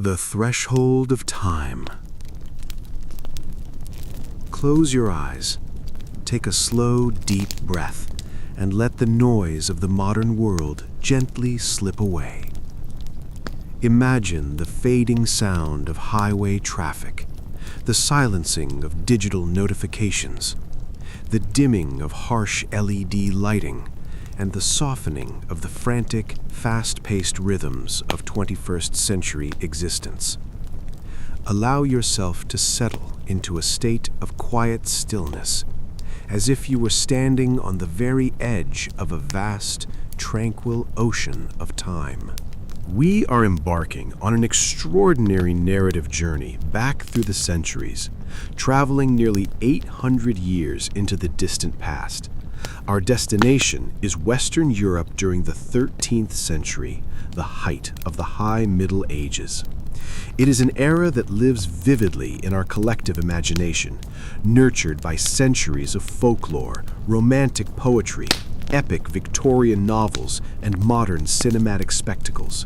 The threshold of time. Close your eyes, take a slow, deep breath, and let the noise of the modern world gently slip away. Imagine the fading sound of highway traffic, the silencing of digital notifications, the dimming of harsh LED lighting, and the softening of the frantic, fast-paced rhythms of 21st century existence. Allow yourself to settle into a state of quiet stillness, as if you were standing on the very edge of a vast, tranquil ocean of time. We are embarking on an extraordinary narrative journey back through the centuries, traveling nearly 800 years into the distant past. Our destination is Western Europe during the 13th century, the height of the High Middle Ages. It is an era that lives vividly in our collective imagination, nurtured by centuries of folklore, romantic poetry, epic Victorian novels, and modern cinematic spectacles.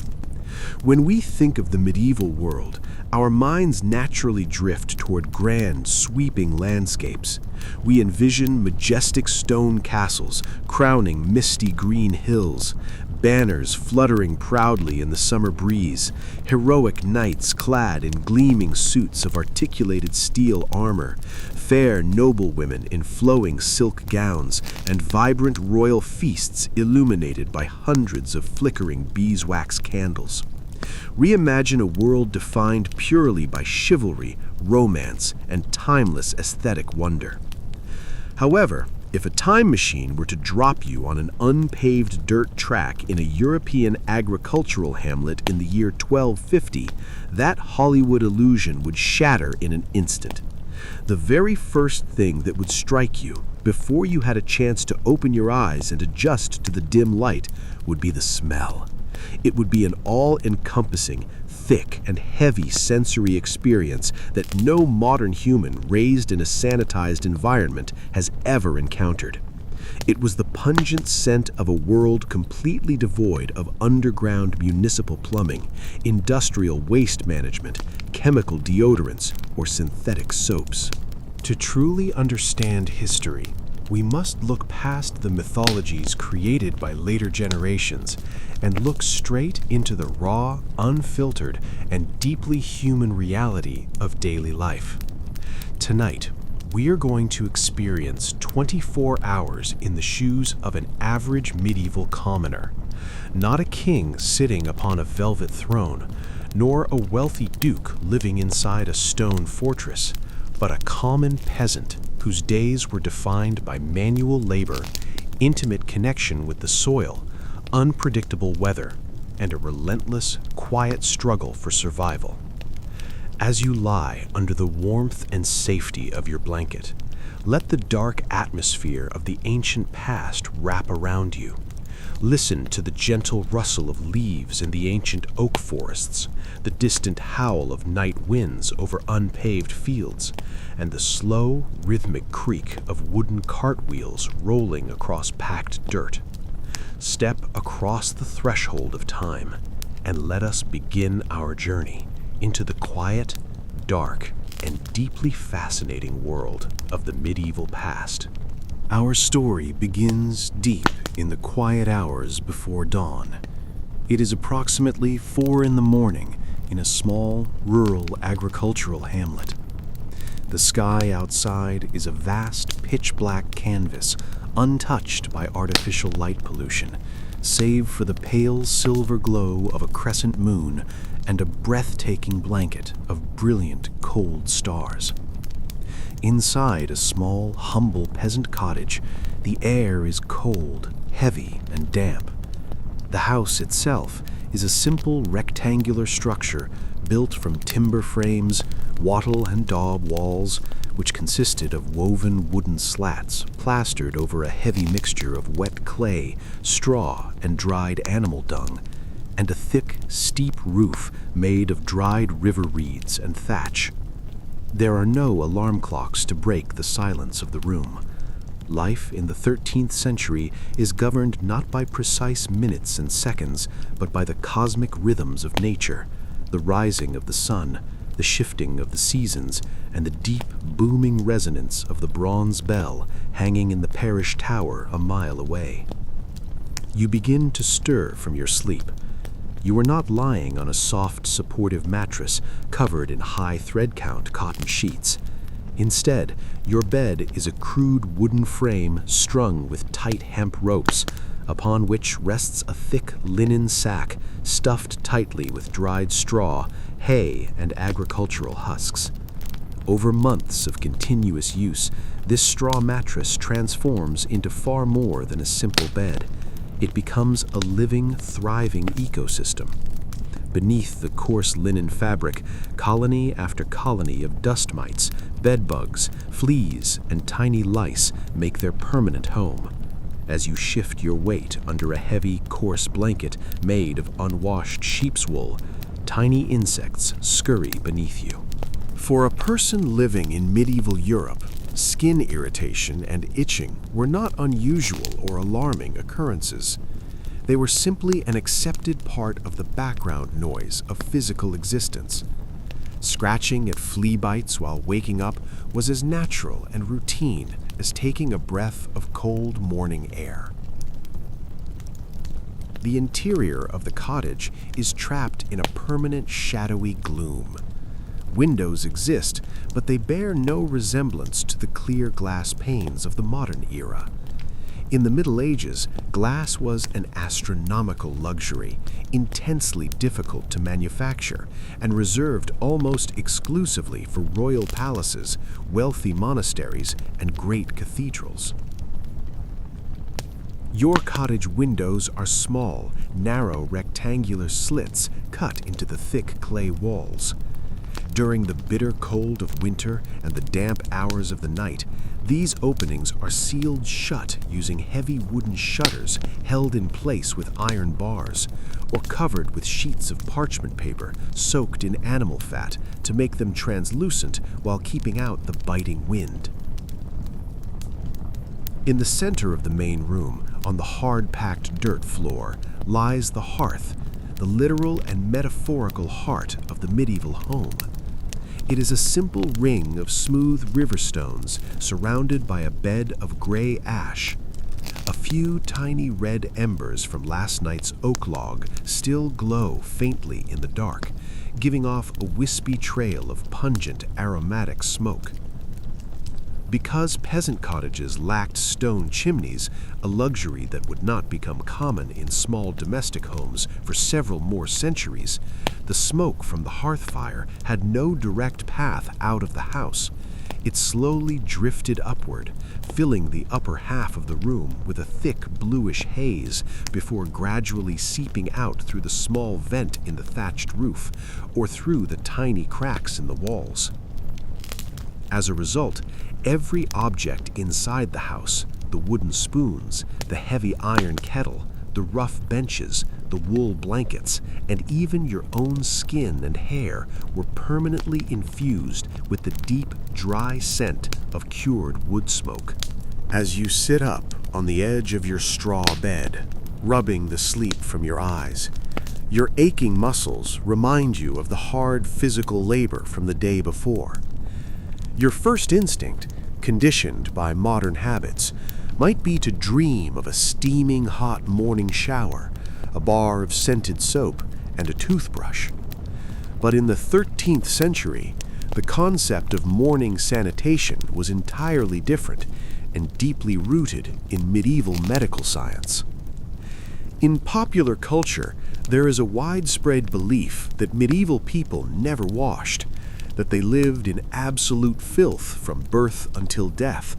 When we think of the medieval world, our minds naturally drift toward grand, sweeping landscapes. We envision majestic stone castles crowning misty green hills, banners fluttering proudly in the summer breeze, heroic knights clad in gleaming suits of articulated steel armor, fair noblewomen in flowing silk gowns, and vibrant royal feasts illuminated by hundreds of flickering beeswax candles. Reimagine a world defined purely by chivalry, romance, and timeless aesthetic wonder. However, if a time machine were to drop you on an unpaved dirt track in a European agricultural hamlet in the year 1250, that Hollywood illusion would shatter in an instant. The very first thing that would strike you, before you had a chance to open your eyes and adjust to the dim light, would be the smell. It would be an all-encompassing, thick and heavy sensory experience that no modern human raised in a sanitized environment has ever encountered. It was the pungent scent of a world completely devoid of underground municipal plumbing, industrial waste management, chemical deodorants, or synthetic soaps. To truly understand history, we must look past the mythologies created by later generations and look straight into the raw, unfiltered, and deeply human reality of daily life. Tonight, we are going to experience 24 hours in the shoes of an average medieval commoner. Not a king sitting upon a velvet throne, nor a wealthy duke living inside a stone fortress, but a common peasant whose days were defined by manual labor, intimate connection with the soil, unpredictable weather, and a relentless, quiet struggle for survival. As you lie under the warmth and safety of your blanket, let the dark atmosphere of the ancient past wrap around you. Listen to the gentle rustle of leaves in the ancient oak forests, the distant howl of night winds over unpaved fields, and the slow, rhythmic creak of wooden cartwheels rolling across packed dirt. Step across the threshold of time, and let us begin our journey into the quiet, dark, and deeply fascinating world of the medieval past. Our story begins deep in the quiet hours before dawn. It is approximately 4 in the morning in a small, rural agricultural hamlet. The sky outside is a vast, pitch-black canvas, untouched by artificial light pollution, save for the pale silver glow of a crescent moon and a breathtaking blanket of brilliant, cold stars. Inside a small, humble peasant cottage, the air is cold, heavy, and damp. The house itself is a simple rectangular structure built from timber frames, wattle and daub walls, which consisted of woven wooden slats plastered over a heavy mixture of wet clay, straw, and dried animal dung, and a thick, steep roof made of dried river reeds and thatch. There are no alarm clocks to break the silence of the room. Life in the 13th century is governed not by precise minutes and seconds, but by the cosmic rhythms of nature, the the rising of the sun, the shifting of the seasons, and the deep, booming resonance of the bronze bell hanging in the parish tower a mile away. You begin to stir from your sleep. You are not lying on a soft, supportive mattress covered in high thread count cotton sheets. Instead, your bed is a crude wooden frame strung with tight hemp ropes, upon which rests a thick linen sack stuffed tightly with dried straw, hay, and agricultural husks. Over months of continuous use, this straw mattress transforms into far more than a simple bed. It becomes a living, thriving ecosystem. Beneath the coarse linen fabric, colony after colony of dust mites, bedbugs, fleas, and tiny lice make their permanent home. As you shift your weight under a heavy, coarse blanket made of unwashed sheep's wool, tiny insects scurry beneath you. For a person living in medieval Europe, skin irritation and itching were not unusual or alarming occurrences. They were simply an accepted part of the background noise of physical existence. Scratching at flea bites while waking up was as natural and routine as taking a breath of cold morning air. The interior of the cottage is trapped in a permanent shadowy gloom. Windows exist, but they bear no resemblance to the clear glass panes of the modern era. In the Middle Ages, glass was an astronomical luxury, intensely difficult to manufacture, and reserved almost exclusively for royal palaces, wealthy monasteries, and great cathedrals. Your cottage windows are small, narrow rectangular slits cut into the thick clay walls. During the bitter cold of winter and the damp hours of the night, these openings are sealed shut using heavy wooden shutters held in place with iron bars, or covered with sheets of parchment paper soaked in animal fat to make them translucent while keeping out the biting wind. In the center of the main room, on the hard-packed dirt floor, lies the hearth, the literal and metaphorical heart of the medieval home. It is a simple ring of smooth river stones surrounded by a bed of gray ash. A few tiny red embers from last night's oak log still glow faintly in the dark, giving off a wispy trail of pungent, aromatic smoke. Because peasant cottages lacked stone chimneys, a luxury that would not become common in small domestic homes for several more centuries, the smoke from the hearth fire had no direct path out of the house. It slowly drifted upward, filling the upper half of the room with a thick bluish haze before gradually seeping out through the small vent in the thatched roof or through the tiny cracks in the walls. As a result, every object inside the house, the wooden spoons, the heavy iron kettle, the rough benches, the wool blankets, and even your own skin and hair were permanently infused with the deep, dry scent of cured wood smoke. As you sit up on the edge of your straw bed, rubbing the sleep from your eyes, your aching muscles remind you of the hard physical labor from the day before. Your first instinct, conditioned by modern habits, might be to dream of a steaming hot morning shower, a bar of scented soap, and a toothbrush. But in the 13th century, the concept of morning sanitation was entirely different and deeply rooted in medieval medical science. In popular culture, there is a widespread belief that medieval people never washed, that they lived in absolute filth from birth until death,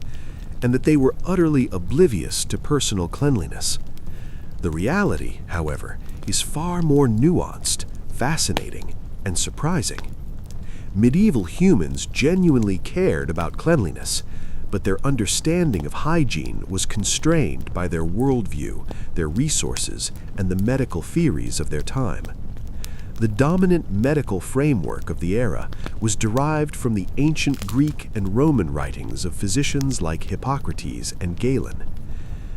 and that they were utterly oblivious to personal cleanliness. The reality, however, is far more nuanced, fascinating, and surprising. Medieval humans genuinely cared about cleanliness, but their understanding of hygiene was constrained by their worldview, their resources, and the medical theories of their time. The dominant medical framework of the era was derived from the ancient Greek and Roman writings of physicians like Hippocrates and Galen.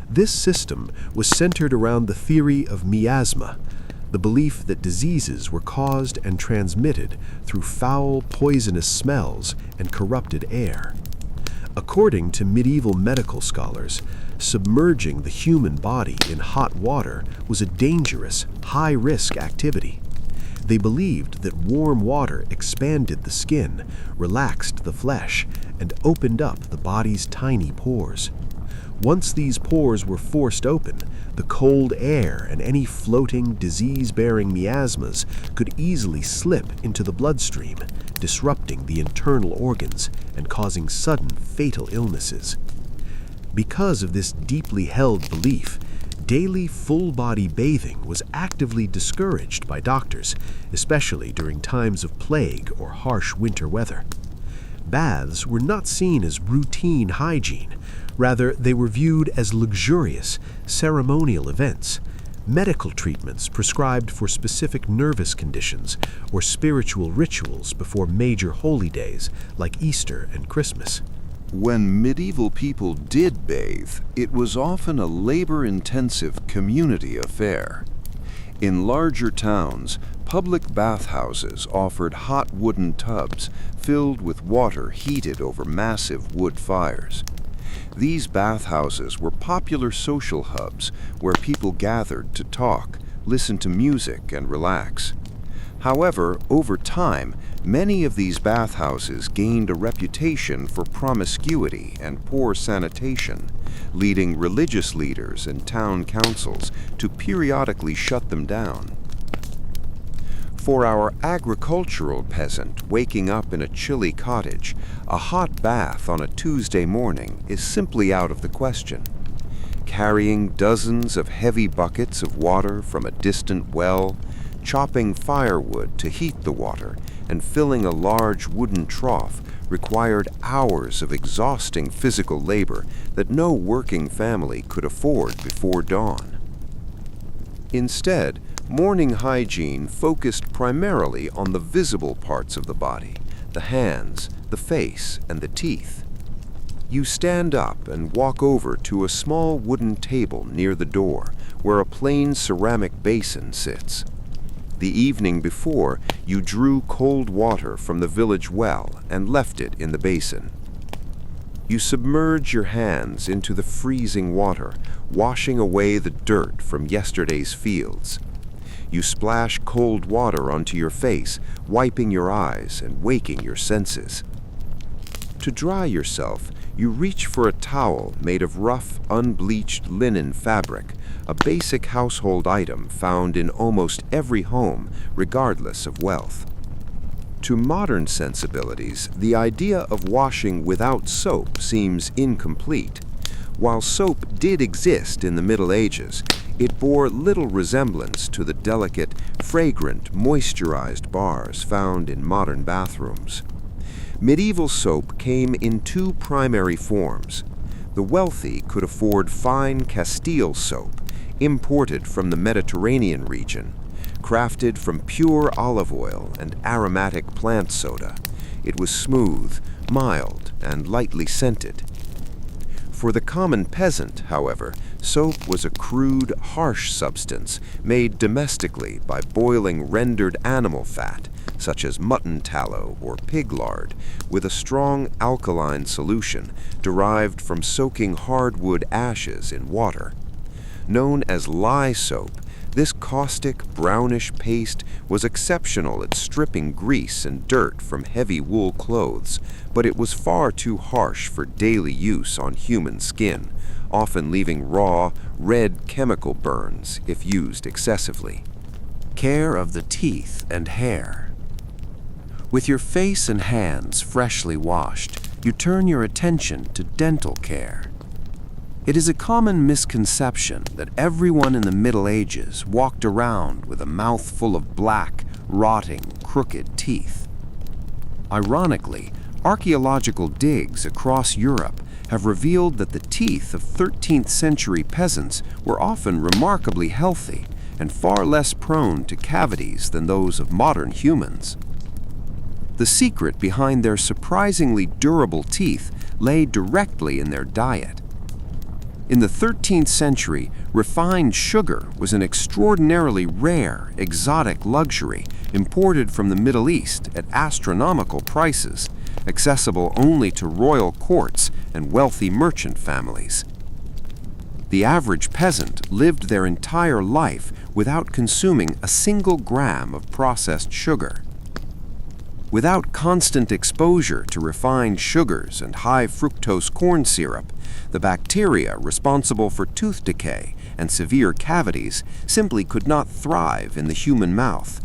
This system was centered around the theory of miasma, the belief that diseases were caused and transmitted through foul, poisonous smells and corrupted air. According to medieval medical scholars, submerging the human body in hot water was a dangerous, high-risk activity. They believed that warm water expanded the skin, relaxed the flesh, and opened up the body's tiny pores. Once these pores were forced open, the cold air and any floating, disease-bearing miasmas could easily slip into the bloodstream, disrupting the internal organs and causing sudden, fatal illnesses. Because of this deeply held belief, daily full-body bathing was actively discouraged by doctors, especially during times of plague or harsh winter weather. Baths were not seen as routine hygiene. Rather, they were viewed as luxurious, ceremonial events, medical treatments prescribed for specific nervous conditions or spiritual rituals before major holy days like Easter and Christmas. When medieval people did bathe, it was often a labor-intensive community affair. In larger towns, public bathhouses offered hot wooden tubs filled with water heated over massive wood fires. These bathhouses were popular social hubs where people gathered to talk, listen to music, and relax. However, over time, many of these bathhouses gained a reputation for promiscuity and poor sanitation, leading religious leaders and town councils to periodically shut them down. For our agricultural peasant waking up in a chilly cottage, a hot bath on a Tuesday morning is simply out of the question. Carrying dozens of heavy buckets of water from a distant well, chopping firewood to heat the water, and filling a large wooden trough required hours of exhausting physical labor that no working family could afford before dawn. Instead, morning hygiene focused primarily on the visible parts of the body, the hands, the face, and the teeth. You stand up and walk over to a small wooden table near the door where a plain ceramic basin sits. The evening before, you drew cold water from the village well and left it in the basin. You submerge your hands into the freezing water, washing away the dirt from yesterday's fields. You splash cold water onto your face, wiping your eyes and waking your senses. To dry yourself, you reach for a towel made of rough, unbleached linen fabric, a basic household item found in almost every home, regardless of wealth. To modern sensibilities, the idea of washing without soap seems incomplete. While soap did exist in the Middle Ages, it bore little resemblance to the delicate, fragrant, moisturized bars found in modern bathrooms. Medieval soap came in two primary forms. The wealthy could afford fine Castile soap, imported from the Mediterranean region, crafted from pure olive oil and aromatic plant soda. It was smooth, mild, and lightly scented. For the common peasant, however, soap was a crude, harsh substance made domestically by boiling rendered animal fat, such as mutton tallow or pig lard, with a strong alkaline solution derived from soaking hardwood ashes in water. Known as lye soap, this caustic, brownish paste was exceptional at stripping grease and dirt from heavy wool clothes, but it was far too harsh for daily use on human skin, often leaving raw, red chemical burns if used excessively. Care of the teeth and hair. With your face and hands freshly washed, you turn your attention to dental care. It is a common misconception that everyone in the Middle Ages walked around with a mouthful of black, rotting, crooked teeth. Ironically, archaeological digs across Europe have revealed that the teeth of 13th century peasants were often remarkably healthy and far less prone to cavities than those of modern humans. The secret behind their surprisingly durable teeth lay directly in their diet. In the 13th century, Refined sugar was an extraordinarily rare, exotic luxury imported from the Middle East at astronomical prices, accessible only to royal courts and wealthy merchant families. The average peasant lived their entire life without consuming a single gram of processed sugar. Without constant exposure to refined sugars and high fructose corn syrup, the bacteria responsible for tooth decay and severe cavities simply could not thrive in the human mouth.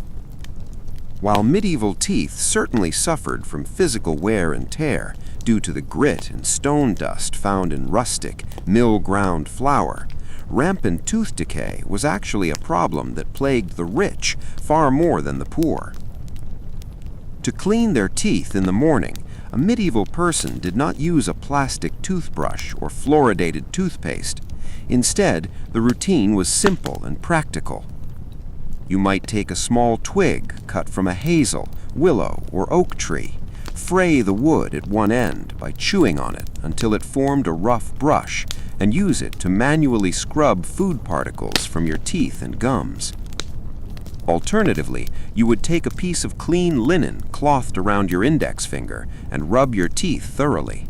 While medieval teeth certainly suffered from physical wear and tear due to the grit and stone dust found in rustic, mill-ground flour, rampant tooth decay was actually a problem that plagued the rich far more than the poor. To clean their teeth in the morning, a medieval person did not use a plastic toothbrush or fluoridated toothpaste. Instead, the routine was simple and practical. You might take a small twig cut from a hazel, willow, or oak tree, fray the wood at one end by chewing on it until it formed a rough brush, and use it to manually scrub food particles from your teeth and gums. Alternatively, you would take a piece of clean linen clothed around your index finger and rub your teeth thoroughly.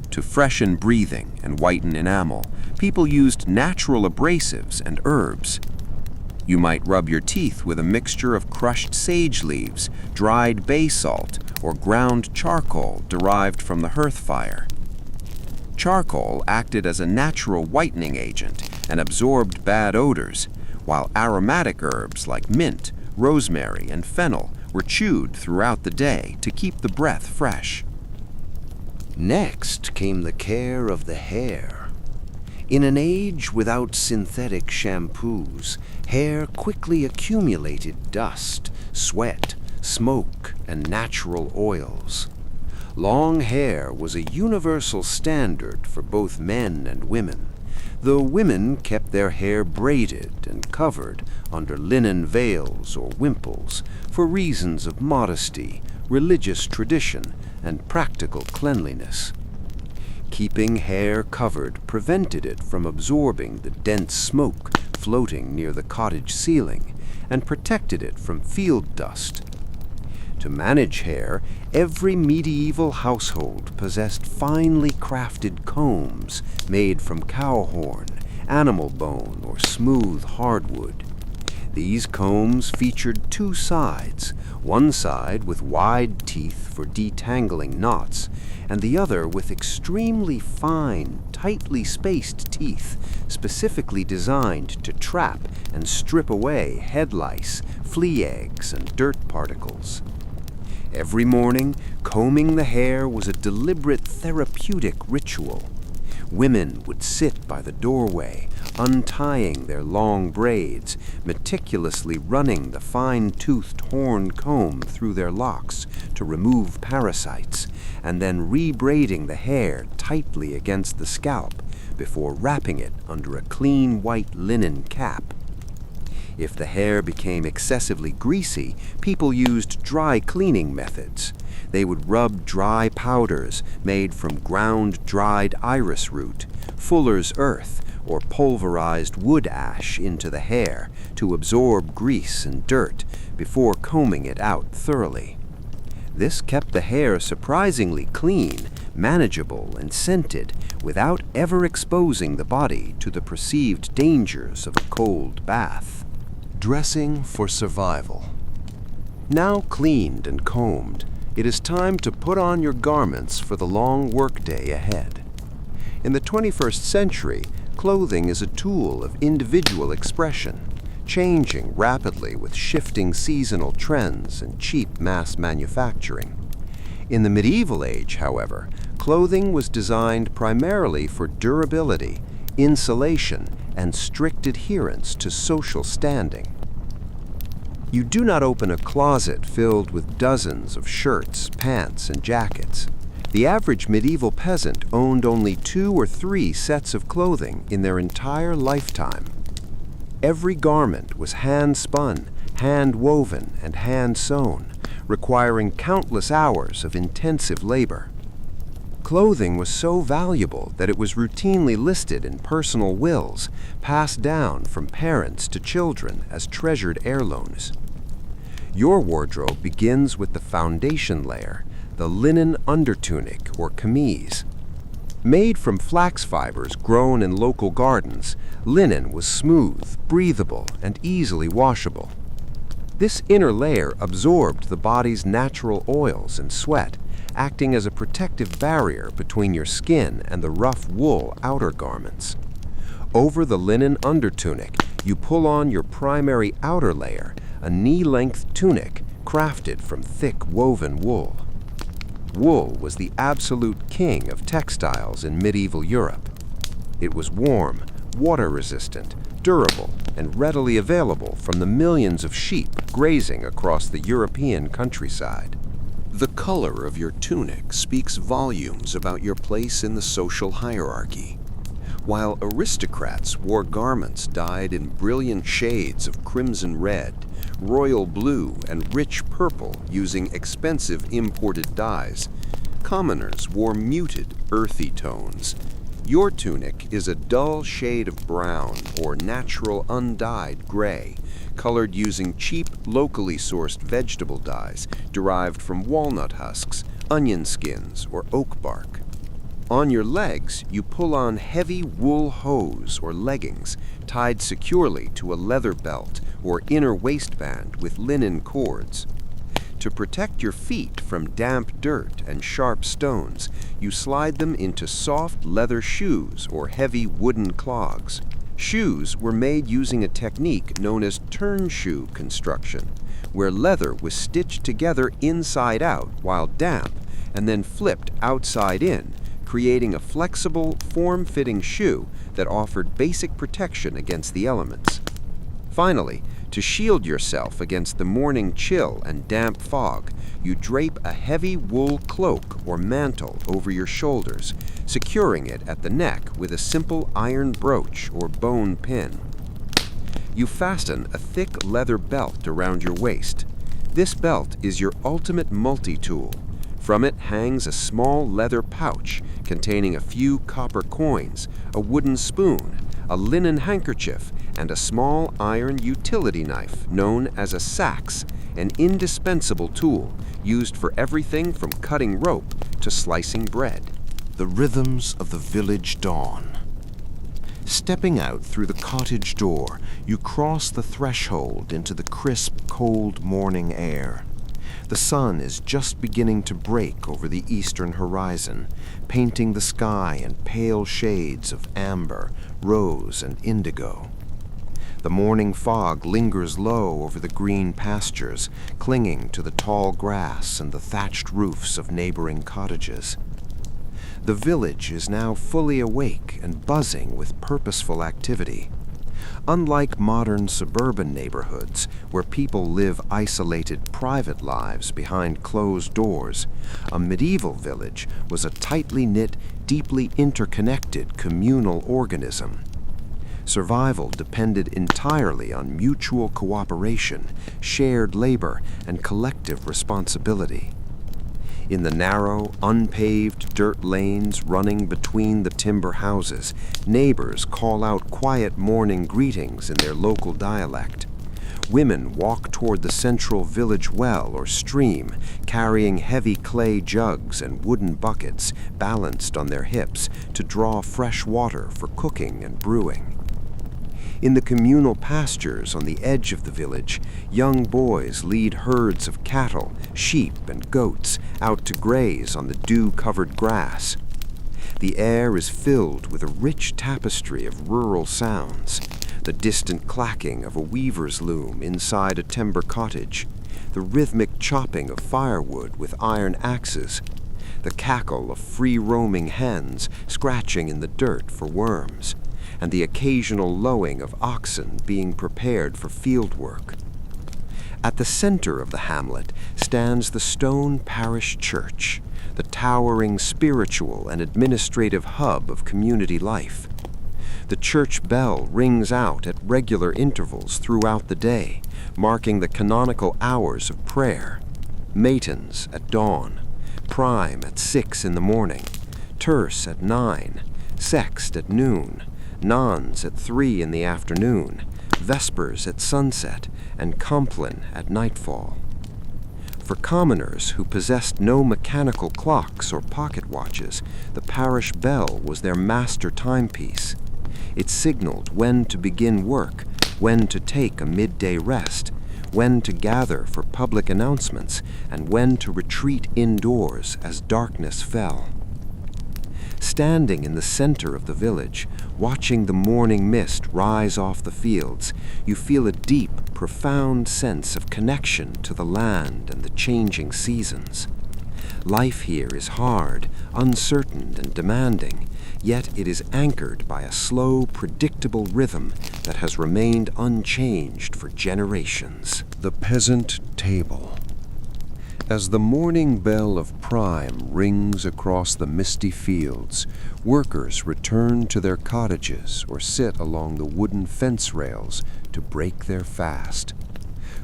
To freshen breathing and whiten enamel, people used natural abrasives and herbs. You might rub your teeth with a mixture of crushed sage leaves, dried bay salt, or ground charcoal derived from the hearth fire. Charcoal acted as a natural whitening agent and absorbed bad odors, while aromatic herbs like mint, rosemary, and fennel were chewed throughout the day to keep the breath fresh. Next came the care of the hair. In an age without synthetic shampoos, hair quickly accumulated dust, sweat, smoke, and natural oils. Long hair was a universal standard for both men and women, though women kept their hair braided and covered under linen veils or wimples for reasons of modesty, religious tradition, and practical cleanliness. Keeping hair covered prevented it from absorbing the dense smoke floating near the cottage ceiling and protected it from field dust. To manage hair, every medieval household possessed finely crafted combs made from cow horn, animal bone, or smooth hardwood. These combs featured two sides, one side with wide teeth for detangling knots, and the other with extremely fine, tightly spaced teeth specifically designed to trap and strip away head lice, flea eggs, and dirt particles. Every morning, combing the hair was a deliberate therapeutic ritual. Women would sit by the doorway, untying their long braids, meticulously running the fine-toothed horn comb through their locks to remove parasites, and then rebraiding the hair tightly against the scalp before wrapping it under a clean white linen cap. If the hair became excessively greasy, people used dry cleaning methods. They would rub dry powders made from ground dried iris root, fuller's earth, or pulverized wood ash into the hair to absorb grease and dirt before combing it out thoroughly. This kept the hair surprisingly clean, manageable, and scented without ever exposing the body to the perceived dangers of a cold bath. Dressing for survival. Now cleaned and combed, it is time to put on your garments for the long workday ahead. In the 21st century, clothing is a tool of individual expression, changing rapidly with shifting seasonal trends and cheap mass manufacturing. In the medieval age, however, clothing was designed primarily for durability, insulation, and strict adherence to social standing. You do not open a closet filled with dozens of shirts, pants, and jackets. The average medieval peasant owned only 2 or 3 sets of clothing in their entire lifetime. Every garment was hand-spun, hand-woven, and hand-sewn, requiring countless hours of intensive labor. Clothing was so valuable that it was routinely listed in personal wills, passed down from parents to children as treasured heirlooms. Your wardrobe begins with the foundation layer, the linen undertunic or camise. Made from flax fibers grown in local gardens, linen was smooth, breathable, and easily washable. This inner layer absorbed the body's natural oils and sweat, acting as a protective barrier between your skin and the rough wool outer garments. Over the linen undertunic, you pull on your primary outer layer, a knee-length tunic crafted from thick woven wool. Wool was the absolute king of textiles in medieval Europe. It was warm, water-resistant, durable, and readily available from the millions of sheep grazing across the European countryside. The color of your tunic speaks volumes about your place in the social hierarchy. While aristocrats wore garments dyed in brilliant shades of crimson red, royal blue, and rich purple using expensive imported dyes, commoners wore muted, earthy tones. Your tunic is a dull shade of brown or natural undyed gray, colored using cheap, locally sourced vegetable dyes derived from walnut husks, onion skins, or oak bark. On your legs, you pull on heavy wool hose or leggings tied securely to a leather belt or inner waistband with linen cords. To protect your feet from damp dirt and sharp stones, you slide them into soft leather shoes or heavy wooden clogs. Shoes were made using a technique known as turn shoe construction, where leather was stitched together inside out while damp and then flipped outside in, creating a flexible, form-fitting shoe that offered basic protection against the elements. Finally, to shield yourself against the morning chill and damp fog, you drape a heavy wool cloak or mantle over your shoulders, securing it at the neck with a simple iron brooch or bone pin. You fasten a thick leather belt around your waist. This belt is your ultimate multi-tool. From it hangs a small leather pouch containing a few copper coins, a wooden spoon, a linen handkerchief, and a small iron utility knife known as a sax, an indispensable tool used for everything from cutting rope to slicing bread. The rhythms of the village dawn. Stepping out through the cottage door, you cross the threshold into the crisp, cold morning air. The sun is just beginning to break over the eastern horizon, painting the sky in pale shades of amber, rose, and indigo. The morning fog lingers low over the green pastures, clinging to the tall grass and the thatched roofs of neighboring cottages. The village is now fully awake and buzzing with purposeful activity. Unlike modern suburban neighborhoods, where people live isolated private lives behind closed doors, a medieval village was a tightly knit, deeply interconnected communal organism. Survival depended entirely on mutual cooperation, shared labor, and collective responsibility. In the narrow, unpaved dirt lanes running between the timber houses, neighbors call out quiet morning greetings in their local dialect. Women walk toward the central village well or stream, carrying heavy clay jugs and wooden buckets balanced on their hips to draw fresh water for cooking and brewing. In the communal pastures on the edge of the village, young boys lead herds of cattle, sheep, and goats out to graze on the dew-covered grass. The air is filled with a rich tapestry of rural sounds: the distant clacking of a weaver's loom inside a timber cottage, the rhythmic chopping of firewood with iron axes, the cackle of free-roaming hens scratching in the dirt for worms, and the occasional lowing of oxen being prepared for field work. At the center of the hamlet stands the stone parish church, the towering spiritual and administrative hub of community life. The church bell rings out at regular intervals throughout the day, marking the canonical hours of prayer: matins at dawn, prime at 6 in the morning, terce at 9, sext at noon, nons at 3 in the afternoon, vespers at sunset, and compline at nightfall. For commoners who possessed no mechanical clocks or pocket watches, the parish bell was their master timepiece. It signaled when to begin work, when to take a midday rest, when to gather for public announcements, and when to retreat indoors as darkness fell. Standing in the center of the village, watching the morning mist rise off the fields, you feel a deep, profound sense of connection to the land and the changing seasons. Life here is hard, uncertain, and demanding, yet it is anchored by a slow, predictable rhythm that has remained unchanged for generations. The peasant table. As the morning bell of prime rings across the misty fields, workers return to their cottages or sit along the wooden fence rails to break their fast.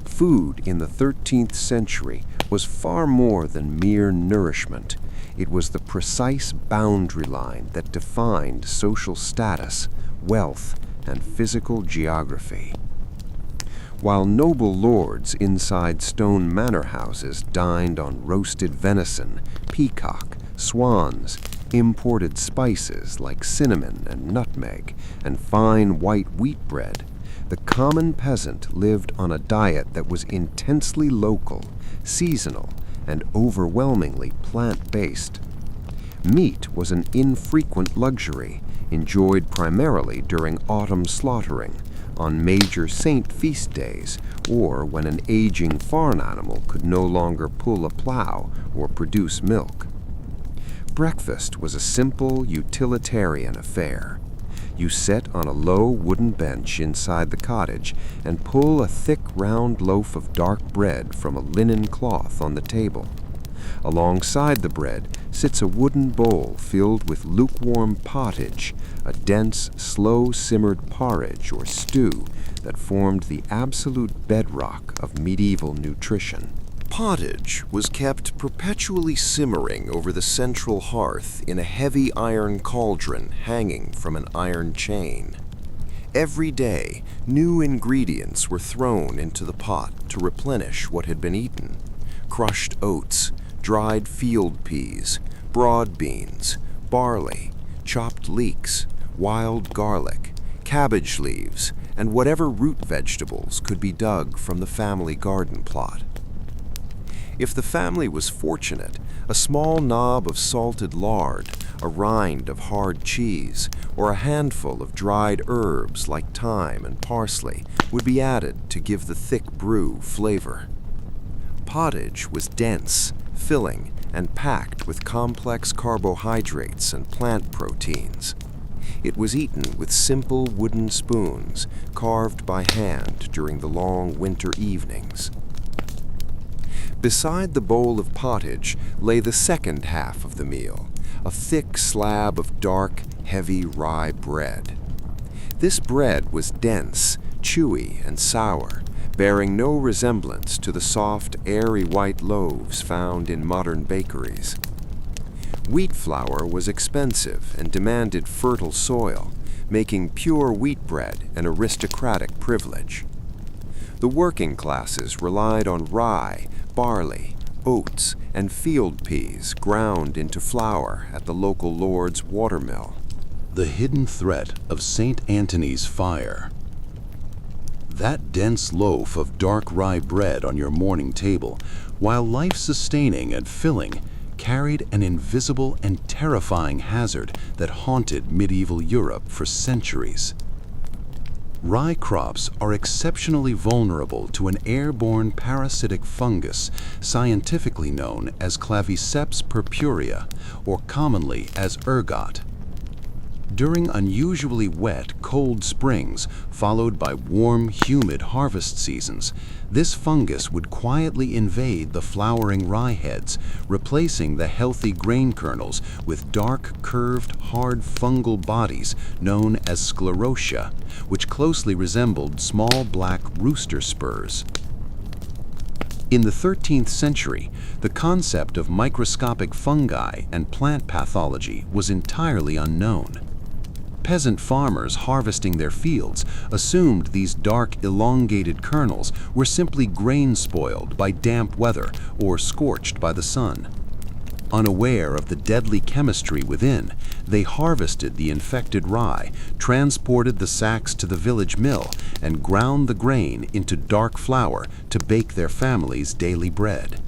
Food in the 13th century was far more than mere nourishment. It was the precise boundary line that defined social status, wealth, and physical geography. While noble lords inside stone manor houses dined on roasted venison, peacock, swans, imported spices like cinnamon and nutmeg, and fine white wheat bread, the common peasant lived on a diet that was intensely local, seasonal, and overwhelmingly plant-based. Meat was an infrequent luxury, enjoyed primarily during autumn slaughtering, on major saint feast days, or when an aging farm animal could no longer pull a plow or produce milk. Breakfast was a simple, utilitarian affair. You sit on a low wooden bench inside the cottage and pull a thick round loaf of dark bread from a linen cloth on the table. Alongside the bread sits a wooden bowl filled with lukewarm pottage, a dense, slow-simmered porridge or stew that formed the absolute bedrock of medieval nutrition. Pottage was kept perpetually simmering over the central hearth in a heavy iron cauldron hanging from an iron chain. Every day, new ingredients were thrown into the pot to replenish what had been eaten. Crushed oats, dried field peas, broad beans, barley, chopped leeks, wild garlic, cabbage leaves, and whatever root vegetables could be dug from the family garden plot. If the family was fortunate, a small knob of salted lard, a rind of hard cheese, or a handful of dried herbs like thyme and parsley would be added to give the thick brew flavor. Pottage was dense, filling, and packed with complex carbohydrates and plant proteins. It was eaten with simple wooden spoons carved by hand during the long winter evenings. Beside the bowl of pottage lay the second half of the meal, a thick slab of dark, heavy rye bread. This bread was dense, chewy, and sour, bearing no resemblance to the soft, airy white loaves found in modern bakeries. Wheat flour was expensive and demanded fertile soil, making pure wheat bread an aristocratic privilege. The working classes relied on rye, barley, oats, and field peas ground into flour at the local lord's watermill. The hidden threat of St. Anthony's fire. That dense loaf of dark rye bread on your morning table, while life-sustaining and filling, carried an invisible and terrifying hazard that haunted medieval Europe for centuries. Rye crops are exceptionally vulnerable to an airborne parasitic fungus, scientifically known as Claviceps purpurea, or commonly as ergot. During unusually wet, cold springs, followed by warm, humid harvest seasons, this fungus would quietly invade the flowering rye heads, replacing the healthy grain kernels with dark, curved, hard fungal bodies known as sclerotia, which closely resembled small black rooster spurs. In the 13th century, the concept of microscopic fungi and plant pathology was entirely unknown. Peasant farmers harvesting their fields assumed these dark, elongated kernels were simply grain spoiled by damp weather or scorched by the sun. Unaware of the deadly chemistry within, they harvested the infected rye, transported the sacks to the village mill, and ground the grain into dark flour to bake their family's daily bread.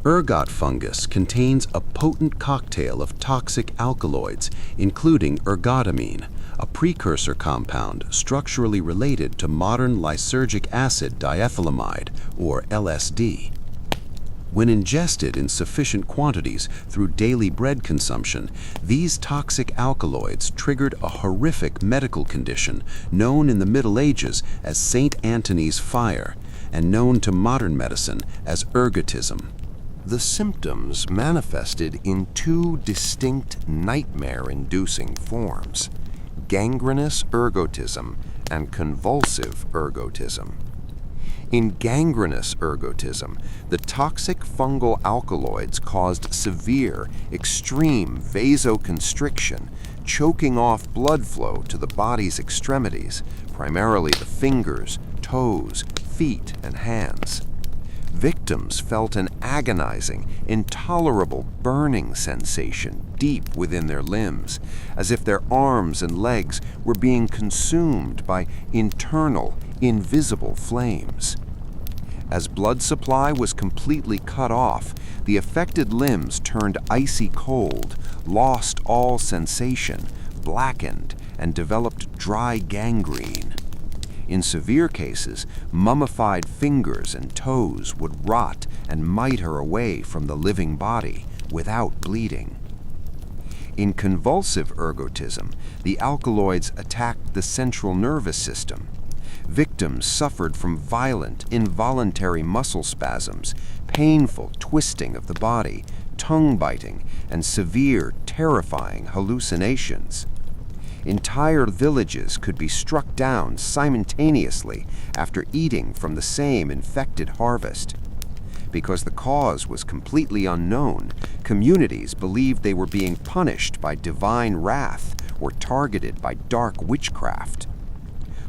Ergot fungus contains a potent cocktail of toxic alkaloids, including ergotamine, a precursor compound structurally related to modern lysergic acid diethylamide, or LSD. When ingested in sufficient quantities through daily bread consumption, these toxic alkaloids triggered a horrific medical condition known in the Middle Ages as St. Anthony's fire and known to modern medicine as ergotism. The symptoms manifested in two distinct nightmare-inducing forms: gangrenous ergotism and convulsive ergotism. In gangrenous ergotism, the toxic fungal alkaloids caused severe, extreme vasoconstriction, choking off blood flow to the body's extremities, primarily the fingers, toes, feet, and hands. Victims felt an agonizing, intolerable burning sensation deep within their limbs, as if their arms and legs were being consumed by internal, invisible flames. As blood supply was completely cut off, the affected limbs turned icy cold, lost all sensation, blackened, and developed dry gangrene. In severe cases, mummified fingers and toes would rot and miter away from the living body without bleeding. In convulsive ergotism, the alkaloids attacked the central nervous system. Victims suffered from violent, involuntary muscle spasms, painful twisting of the body, tongue biting, and severe, terrifying hallucinations. Entire villages could be struck down simultaneously after eating from the same infected harvest. Because the cause was completely unknown, communities believed they were being punished by divine wrath or targeted by dark witchcraft.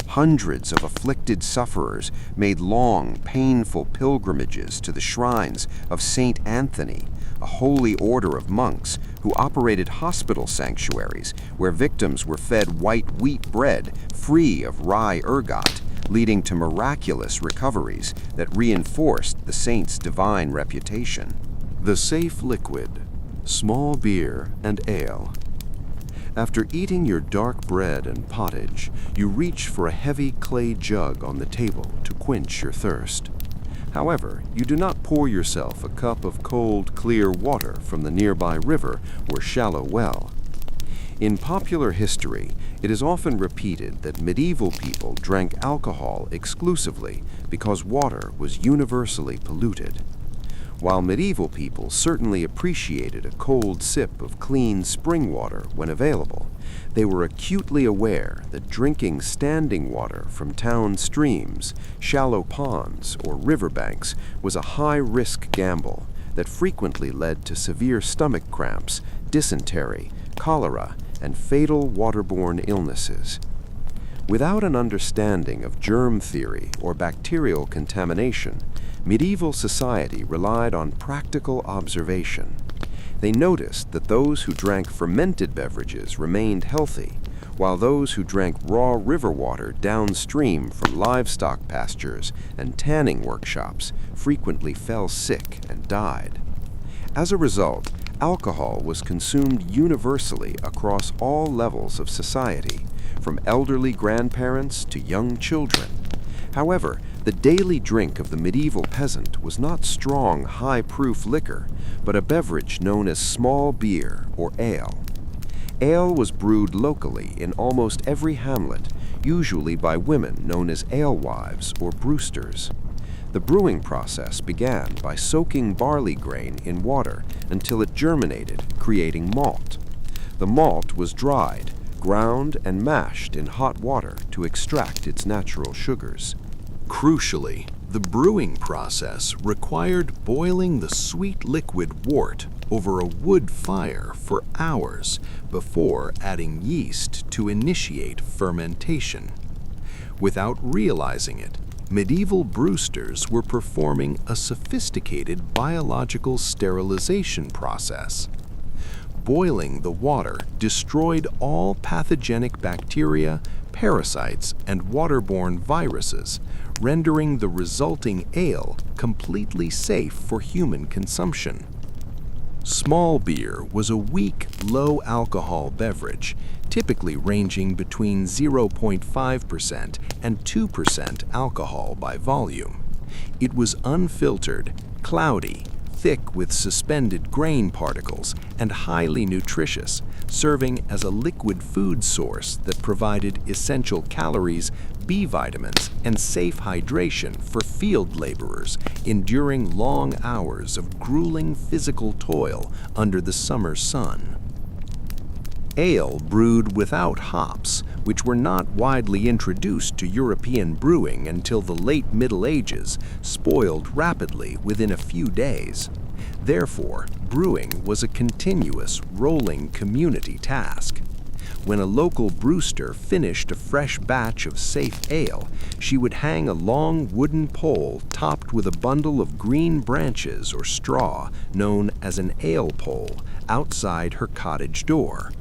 Hundreds of afflicted sufferers made long, painful pilgrimages to the shrines of St. Anthony, a holy order of monks who operated hospital sanctuaries where victims were fed white wheat bread free of rye ergot, leading to miraculous recoveries that reinforced the saint's divine reputation. The safe liquid, small beer and ale. After eating your dark bread and pottage, you reach for a heavy clay jug on the table to quench your thirst. However, you do not pour yourself a cup of cold, clear water from the nearby river or shallow well. In popular history, it is often repeated that medieval people drank alcohol exclusively because water was universally polluted. While medieval people certainly appreciated a cold sip of clean spring water when available, they were acutely aware that drinking standing water from town streams, shallow ponds, or riverbanks was a high-risk gamble that frequently led to severe stomach cramps, dysentery, cholera, and fatal waterborne illnesses. Without an understanding of germ theory or bacterial contamination, medieval society relied on practical observation. They noticed that those who drank fermented beverages remained healthy, while those who drank raw river water downstream from livestock pastures and tanning workshops frequently fell sick and died. As a result, alcohol was consumed universally across all levels of society, from elderly grandparents to young children. However, the daily drink of the medieval peasant was not strong, high-proof liquor, but a beverage known as small beer or ale. Ale was brewed locally in almost every hamlet, usually by women known as alewives or brewsters. The brewing process began by soaking barley grain in water until it germinated, creating malt. The malt was dried, ground, and mashed in hot water to extract its natural sugars. Crucially, The brewing process required boiling the sweet liquid wort over a wood fire for hours before adding yeast to initiate fermentation. Without realizing it, medieval brewsters were performing a sophisticated biological sterilization process. Boiling the water destroyed all pathogenic bacteria, parasites, and waterborne viruses, rendering the resulting ale completely safe for human consumption. Small beer was a weak, low-alcohol beverage, typically ranging between 0.5% and 2% alcohol by volume. It was unfiltered, cloudy, thick with suspended grain particles, and highly nutritious, serving as a liquid food source that provided essential calories, B vitamins, and safe hydration for field laborers enduring long hours of grueling physical toil under the summer sun. Ale brewed without hops, which were not widely introduced to European brewing until the late Middle Ages, spoiled rapidly within a few days. Therefore, brewing was a continuous, rolling community task. When a local brewster finished a fresh batch of safe ale, she would hang a long wooden pole topped with a bundle of green branches or straw, known as an ale pole, outside her cottage door.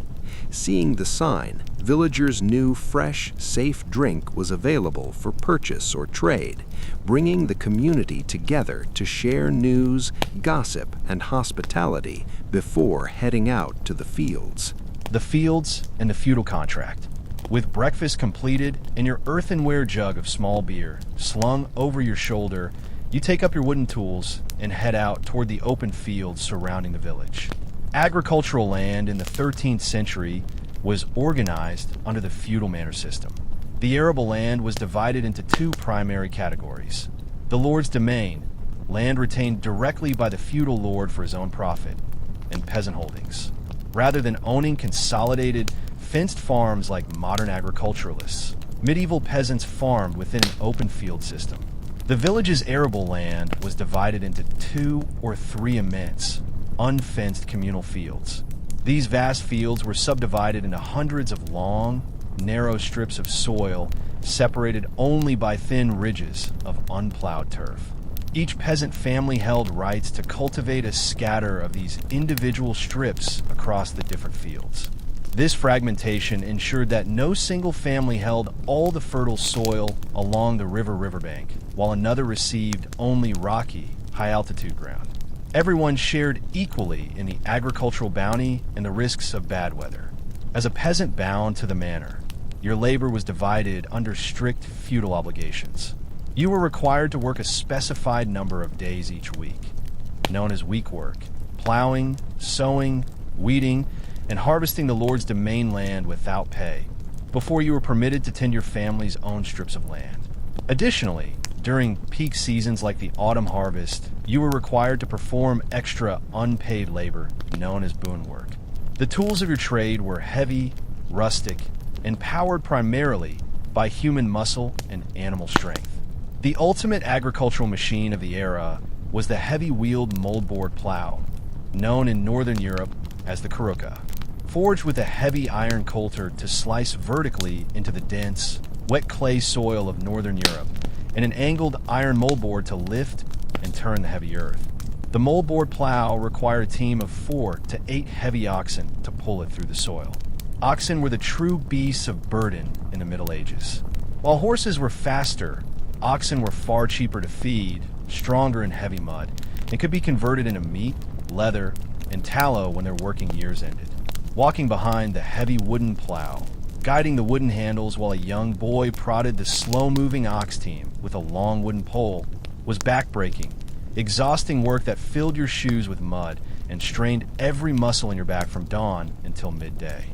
Seeing the sign, villagers knew fresh, safe drink was available for purchase or trade, bringing the community together to share news, gossip, and hospitality before heading out to the fields. The fields and the feudal contract. With breakfast completed and your earthenware jug of small beer slung over your shoulder, you take up your wooden tools and head out toward the open fields surrounding the village. Agricultural land in the 13th century was organized under the feudal manor system. The arable land was divided into two primary categories. The lord's domain, land retained directly by the feudal lord for his own profit, and peasant holdings, rather than owning consolidated, fenced farms like modern agriculturalists. Medieval peasants farmed within an open field system. The village's arable land was divided into 2 or 3 immense, unfenced communal fields. These vast fields were subdivided into hundreds of long, narrow strips of soil separated only by thin ridges of unplowed turf. Each peasant family held rights to cultivate a scatter of these individual strips across the different fields. This fragmentation ensured that no single family held all the fertile soil along the riverbank, while another received only rocky, high-altitude ground. Everyone shared equally in the agricultural bounty and the risks of bad weather. As a peasant bound to the manor, your labor was divided under strict feudal obligations. You were required to work a specified number of days each week, known as week work, plowing, sowing, weeding, and harvesting the lord's domain land without pay, before you were permitted to tend your family's own strips of land. Additionally, during peak seasons like the autumn harvest, you were required to perform extra unpaid labor known as boon work. The tools of your trade were heavy, rustic, and powered primarily by human muscle and animal strength. The ultimate agricultural machine of the era was the heavy-wheeled moldboard plow, known in Northern Europe as the curfews. Forged with a heavy iron coulter to slice vertically into the dense, wet clay soil of Northern Europe, and an angled iron moldboard to lift and turn the heavy earth. The moldboard plow required a team of 4 to 8 heavy oxen to pull it through the soil. Oxen were the true beasts of burden in the Middle Ages. While horses were faster, oxen were far cheaper to feed, stronger in heavy mud, and could be converted into meat, leather, and tallow when their working years ended. Walking behind the heavy wooden plow, guiding the wooden handles while a young boy prodded the slow-moving ox team with a long wooden pole, was backbreaking, exhausting work that filled your shoes with mud and strained every muscle in your back from dawn until midday.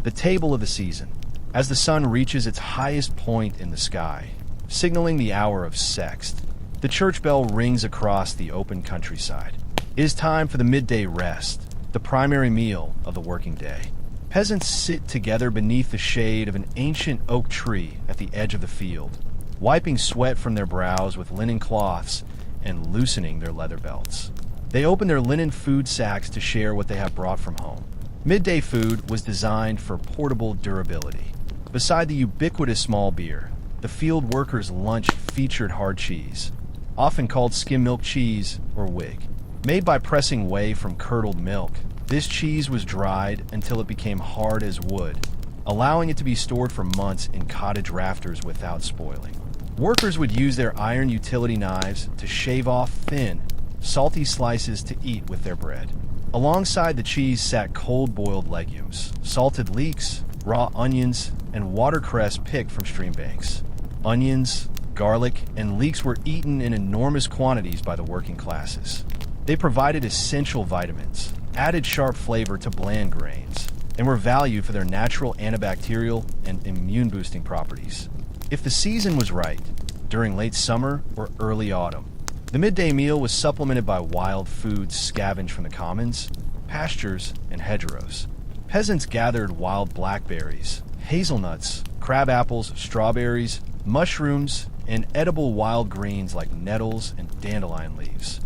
The table of the season. As the sun reaches its highest point in the sky, signaling the hour of sext, the church bell rings across the open countryside. It is time for the midday rest, the primary meal of the working day. Peasants sit together beneath the shade of an ancient oak tree at the edge of the field. wiping sweat from their brows with linen cloths and loosening their leather belts. They open their linen food sacks to share what they have brought from home. Midday food was designed for portable durability. Beside the ubiquitous small beer, the field workers' lunch featured hard cheese, often called skim milk cheese or wig. Made by pressing whey from curdled milk, this cheese was dried until it became hard as wood, allowing it to be stored for months in cottage rafters without spoiling. Workers would use their iron utility knives to shave off thin, salty slices to eat with their bread. Alongside the cheese sat cold-boiled legumes, salted leeks, raw onions, and watercress picked from stream banks. Onions, garlic, and leeks were eaten in enormous quantities by the working classes. They provided essential vitamins, added sharp flavor to bland grains, and were valued for their natural antibacterial and immune-boosting properties. If the season was right, during late summer or early autumn, the midday meal was supplemented by wild foods scavenged from the commons, pastures, and hedgerows. Peasants gathered wild blackberries, hazelnuts, crab apples, strawberries, mushrooms, and edible wild greens like nettles and dandelion leaves.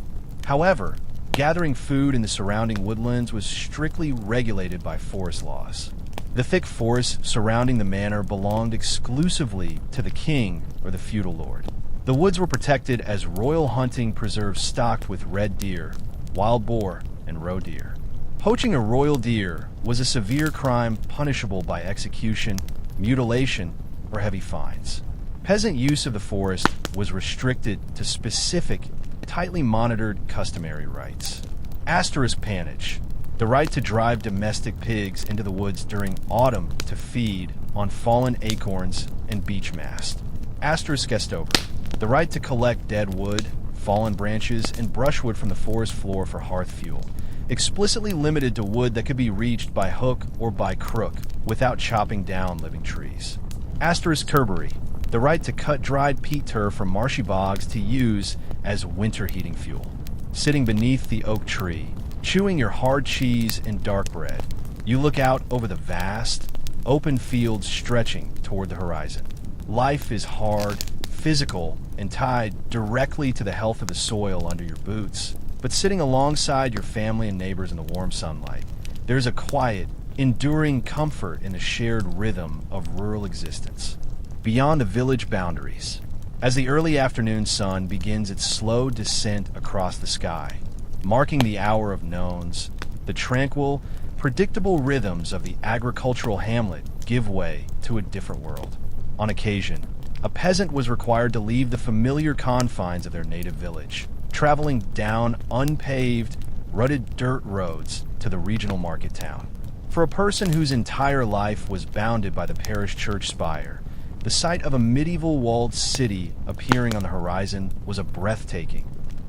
However, gathering food in the surrounding woodlands was strictly regulated by forest laws. The thick forest surrounding the manor belonged exclusively to the king or the feudal lord. The woods were protected as royal hunting preserves stocked with red deer, wild boar, and roe deer. Poaching a royal deer was a severe crime punishable by execution, mutilation, or heavy fines. Peasant use of the forest was restricted to specific, tightly monitored customary rights. Asterisk pannage, the right to drive domestic pigs into the woods during autumn to feed on fallen acorns and beech mast. Asterisk estover, the right to collect dead wood, fallen branches, and brushwood from the forest floor for hearth fuel, explicitly limited to wood that could be reached by hook or by crook without chopping down living trees. Asterisk curbery, the right to cut dried peat turf from marshy bogs to use as winter heating fuel. Sitting beneath the oak tree, chewing your hard cheese and dark bread, you look out over the vast, open fields stretching toward the horizon. Life is hard, physical, and tied directly to the health of the soil under your boots. But sitting alongside your family and neighbors in the warm sunlight, there's a quiet, enduring comfort in the shared rhythm of rural existence. Beyond the village boundaries, as the early afternoon sun begins its slow descent across the sky, marking the hour of nones, the tranquil, predictable rhythms of the agricultural hamlet give way to a different world. On occasion, a peasant was required to leave the familiar confines of their native village, traveling down unpaved, rutted dirt roads to the regional market town. For a person whose entire life was bounded by the parish church spire, the sight of a medieval walled city appearing on the horizon was a breathtaking,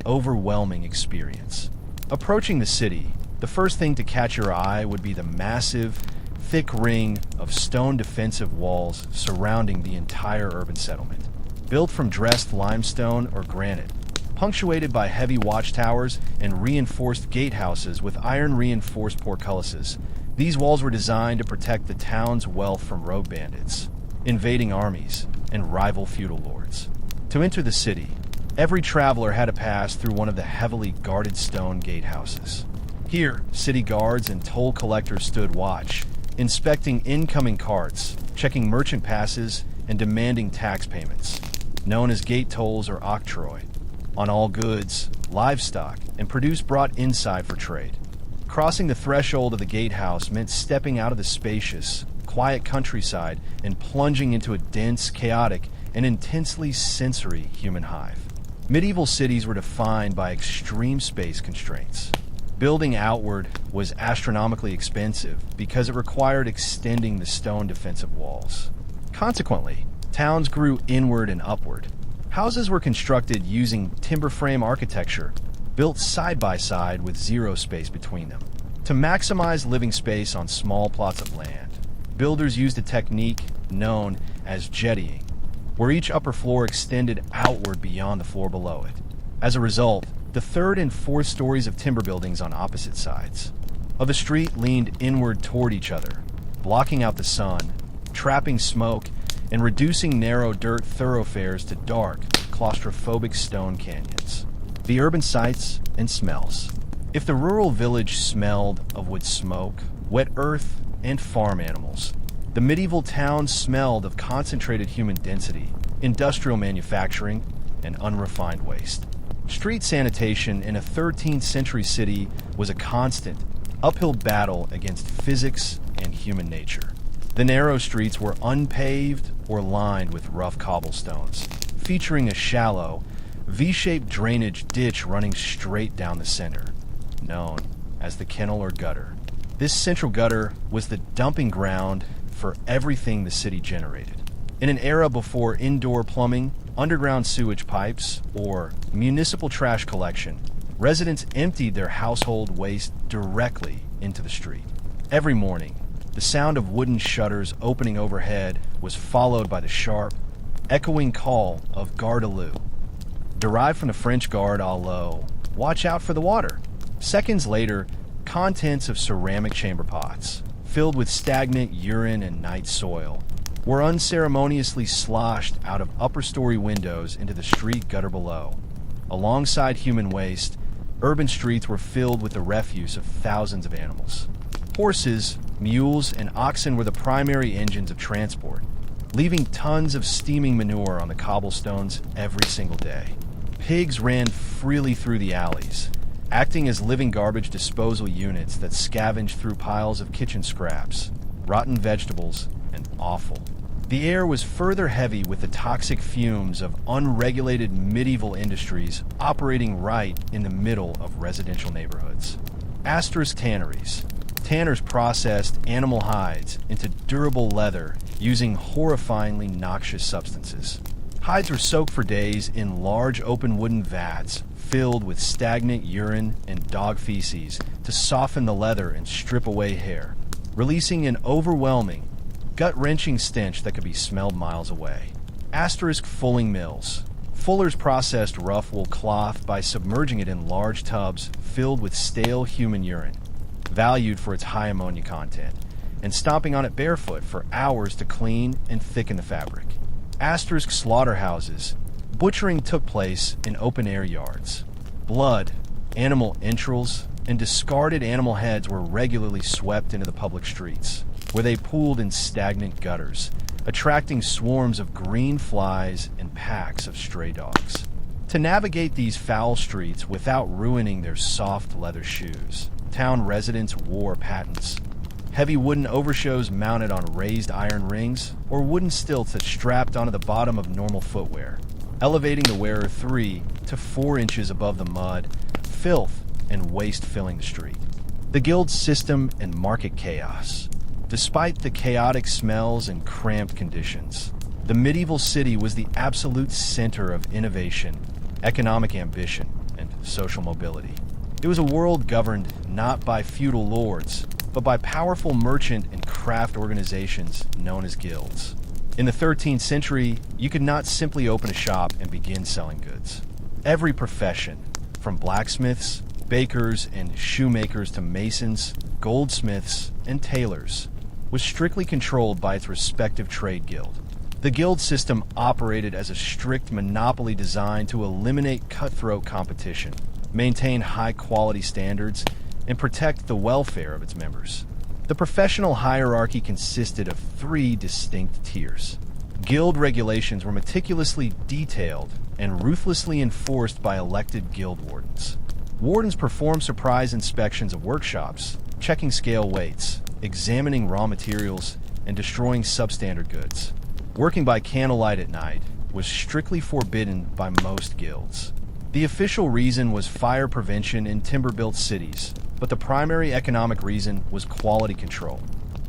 overwhelming experience. Approaching the city, the first thing to catch your eye would be the massive, thick ring of stone defensive walls surrounding the entire urban settlement. Built from dressed limestone or granite, punctuated by heavy watchtowers and reinforced gatehouses with iron-reinforced portcullises, these walls were designed to protect the town's wealth from rogue bandits, invading armies, and rival feudal lords. To enter the city, every traveler had to pass through one of the heavily guarded stone gatehouses. Here, city guards and toll collectors stood watch, inspecting incoming carts, checking merchant passes, and demanding tax payments, known as gate tolls or octroi, on all goods, livestock, and produce brought inside for trade. Crossing the threshold of the gatehouse meant stepping out of the spacious, quiet countryside and plunging into a dense, chaotic, and intensely sensory human hive. Medieval cities were defined by extreme space constraints. Building outward was astronomically expensive because it required extending the stone defensive walls. Consequently, towns grew inward and upward. Houses were constructed using timber frame architecture, built side by side with zero space between them. To maximize living space on small plots of land, builders used a technique known as jettying, where each upper floor extended outward beyond the floor below it. As a result, the third and fourth stories of timber buildings on opposite sides of the street leaned inward toward each other, blocking out the sun, trapping smoke, and reducing narrow dirt thoroughfares to dark, claustrophobic stone canyons. The urban sights and smells. If the rural village smelled of wood smoke, wet earth, and farm animals, the medieval town smelled of concentrated human density, industrial manufacturing, and unrefined waste. Street sanitation in a 13th century city was a constant, uphill battle against physics and human nature. The narrow streets were unpaved or lined with rough cobblestones, featuring a shallow, V-shaped drainage ditch running straight down the center, known as the kennel or gutter. This central gutter was the dumping ground for everything the city generated. In an era before indoor plumbing, underground sewage pipes, or municipal trash collection, residents emptied their household waste directly into the street. Every morning, the sound of wooden shutters opening overhead was followed by the sharp, echoing call of garde à l'eau, derived from the French garde à l'eau, watch out for the water. Seconds later, contents of ceramic chamber pots, filled with stagnant urine and night soil, were unceremoniously sloshed out of upper-story windows into the street gutter below. Alongside human waste, urban streets were filled with the refuse of thousands of animals. Horses, mules, and oxen were the primary engines of transport, leaving tons of steaming manure on the cobblestones every single day. Pigs ran freely through the alleys, acting as living garbage disposal units that scavenged through piles of kitchen scraps, rotten vegetables, and offal. The air was further heavy with the toxic fumes of unregulated medieval industries operating right in the middle of residential neighborhoods. Asterisk tanneries. Tanners processed animal hides into durable leather using horrifyingly noxious substances. Hides were soaked for days in large open wooden vats filled with stagnant urine and dog feces to soften the leather and strip away hair, releasing an overwhelming, gut-wrenching stench that could be smelled miles away. Asterisk fulling mills. Fullers processed rough wool cloth by submerging it in large tubs filled with stale human urine, valued for its high ammonia content, and stomping on it barefoot for hours to clean and thicken the fabric. Asterisk slaughterhouses. Butchering took place in open-air yards. Blood, animal entrails, and discarded animal heads were regularly swept into the public streets, where they pooled in stagnant gutters, attracting swarms of green flies and packs of stray dogs. To navigate these foul streets without ruining their soft leather shoes, town residents wore patents. Heavy wooden overshoes mounted on raised iron rings or wooden stilts that strapped onto the bottom of normal footwear, elevating the wearer 3 to 4 inches above the mud, filth, and waste filling the street. The guild system and market chaos. Despite the chaotic smells and cramped conditions, the medieval city was the absolute center of innovation, economic ambition, and social mobility. It was a world governed not by feudal lords, but by powerful merchant and craft organizations known as guilds. In the 13th century, you could not simply open a shop and begin selling goods. Every profession, from blacksmiths, bakers, and shoemakers to masons, goldsmiths, and tailors, was strictly controlled by its respective trade guild. The guild system operated as a strict monopoly designed to eliminate cutthroat competition, maintain high-quality standards, and protect the welfare of its members. The professional hierarchy consisted of 3 distinct tiers. Guild regulations were meticulously detailed and ruthlessly enforced by elected guild wardens. Wardens performed surprise inspections of workshops, checking scale weights, examining raw materials, and destroying substandard goods. Working by candlelight at night was strictly forbidden by most guilds. The official reason was fire prevention in timber-built cities, but the primary economic reason was quality control.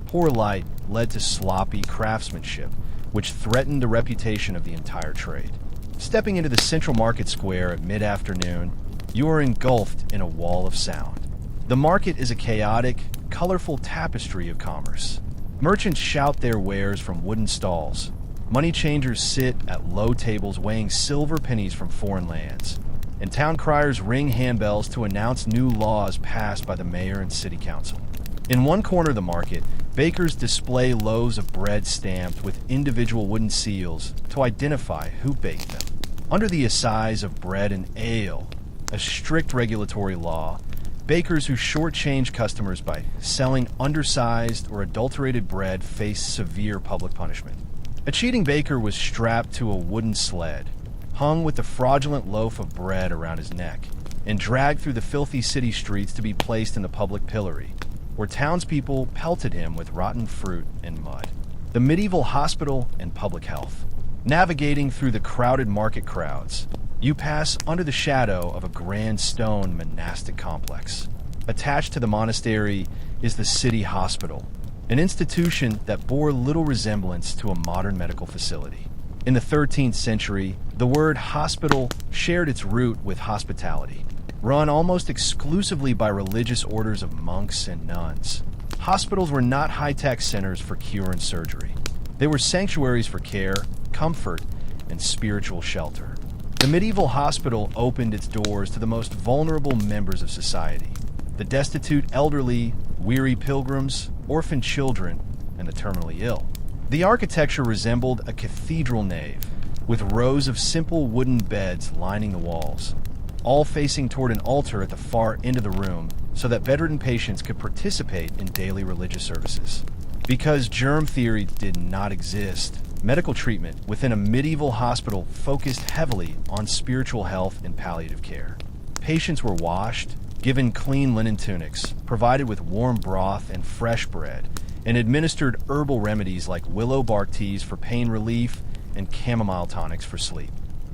Poor light led to sloppy craftsmanship, which threatened the reputation of the entire trade. Stepping into the central market square at mid-afternoon, you are engulfed in a wall of sound. The market is a chaotic, colorful tapestry of commerce. Merchants shout their wares from wooden stalls. Money changers sit at low tables weighing silver pennies from foreign lands. And town criers ring handbells to announce new laws passed by the mayor and city council. In one corner of the market, Bakers display loaves of bread stamped with individual wooden seals to identify who baked them. Under the assize of bread and ale, a strict regulatory law, bakers who shortchange customers by selling undersized or adulterated bread face severe public punishment. A cheating baker was strapped to a wooden sled, hung with the fraudulent loaf of bread around his neck, and dragged through the filthy city streets to be placed in the public pillory, where townspeople pelted him with rotten fruit and mud. The medieval hospital and public health. Navigating through the crowded market crowds, you pass under the shadow of a grand stone monastic complex. Attached to the monastery is the city hospital, an institution that bore little resemblance to a modern medical facility. In the 13th century, the word hospital shared its root with hospitality. Run almost exclusively by religious orders of monks and nuns, hospitals were not high-tech centers for cure and surgery. They were sanctuaries for care, comfort, and spiritual shelter. The medieval hospital opened its doors to the most vulnerable members of society: the destitute elderly, weary pilgrims, orphan children, and the terminally ill. The architecture resembled a cathedral nave, with rows of simple wooden beds lining the walls, all facing toward an altar at the far end of the room so that bedridden patients could participate in daily religious services. Because germ theory did not exist, medical treatment within a medieval hospital focused heavily on spiritual health and palliative care. Patients were washed, given clean linen tunics, provided with warm broth and fresh bread, and administered herbal remedies like willow bark teas for pain relief and chamomile tonics for sleep.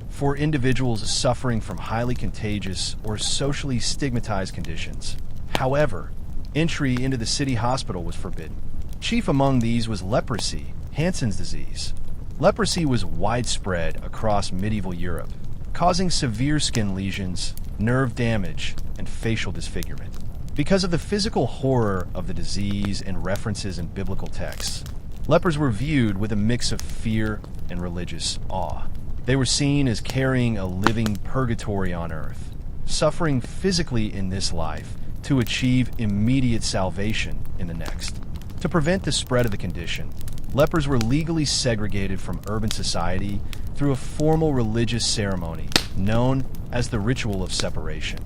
For individuals suffering from highly contagious or socially stigmatized conditions, however, entry into the city hospital was forbidden. Chief among these was leprosy, Hansen's disease. Leprosy was widespread across medieval Europe, causing severe skin lesions, nerve damage, and facial disfigurement. Because of the physical horror of the disease and references in biblical texts, lepers were viewed with a mix of fear and religious awe. They were seen as carrying a living purgatory on earth, suffering physically in this life to achieve immediate salvation in the next. To prevent the spread of the condition, lepers were legally segregated from urban society through a formal religious ceremony known as the ritual of separation,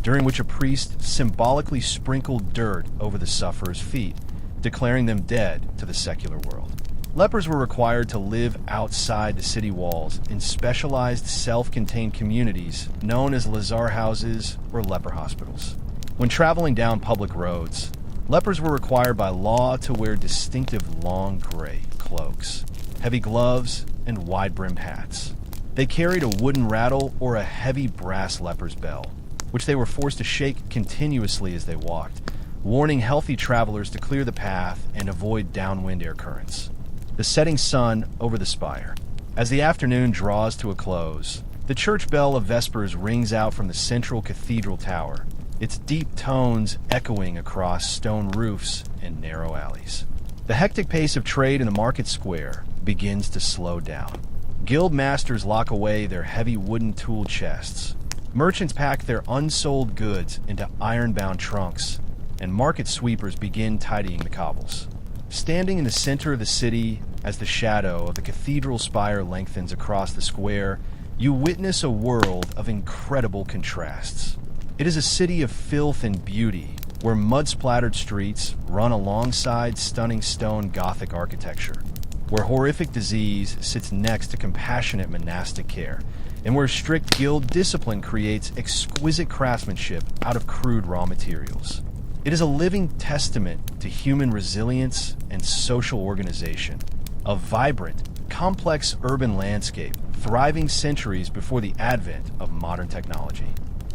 during which a priest symbolically sprinkled dirt over the sufferer's feet, declaring them dead to the secular world. Lepers were required to live outside the city walls in specialized self-contained communities known as lazar houses or leper hospitals. When traveling down public roads, lepers were required by law to wear distinctive long gray cloaks, heavy gloves, and wide-brimmed hats. They carried a wooden rattle or a heavy brass leper's bell, which they were forced to shake continuously as they walked, warning healthy travelers to clear the path and avoid downwind air currents. The setting sun over the spire. As the afternoon draws to a close, the church bell of Vespers rings out from the central cathedral tower, its deep tones echoing across stone roofs and narrow alleys. The hectic pace of trade in the market square begins to slow down. Guild masters lock away their heavy wooden tool chests. Merchants pack their unsold goods into iron-bound trunks, and market sweepers begin tidying the cobbles. Standing in the center of the city, as the shadow of the cathedral spire lengthens across the square, you witness a world of incredible contrasts. It is a city of filth and beauty, where mud-splattered streets run alongside stunning stone Gothic architecture, where horrific disease sits next to compassionate monastic care, and where strict guild discipline creates exquisite craftsmanship out of crude raw materials. It is a living testament to human resilience and social organization, a vibrant, complex urban landscape thriving centuries before the advent of modern technology.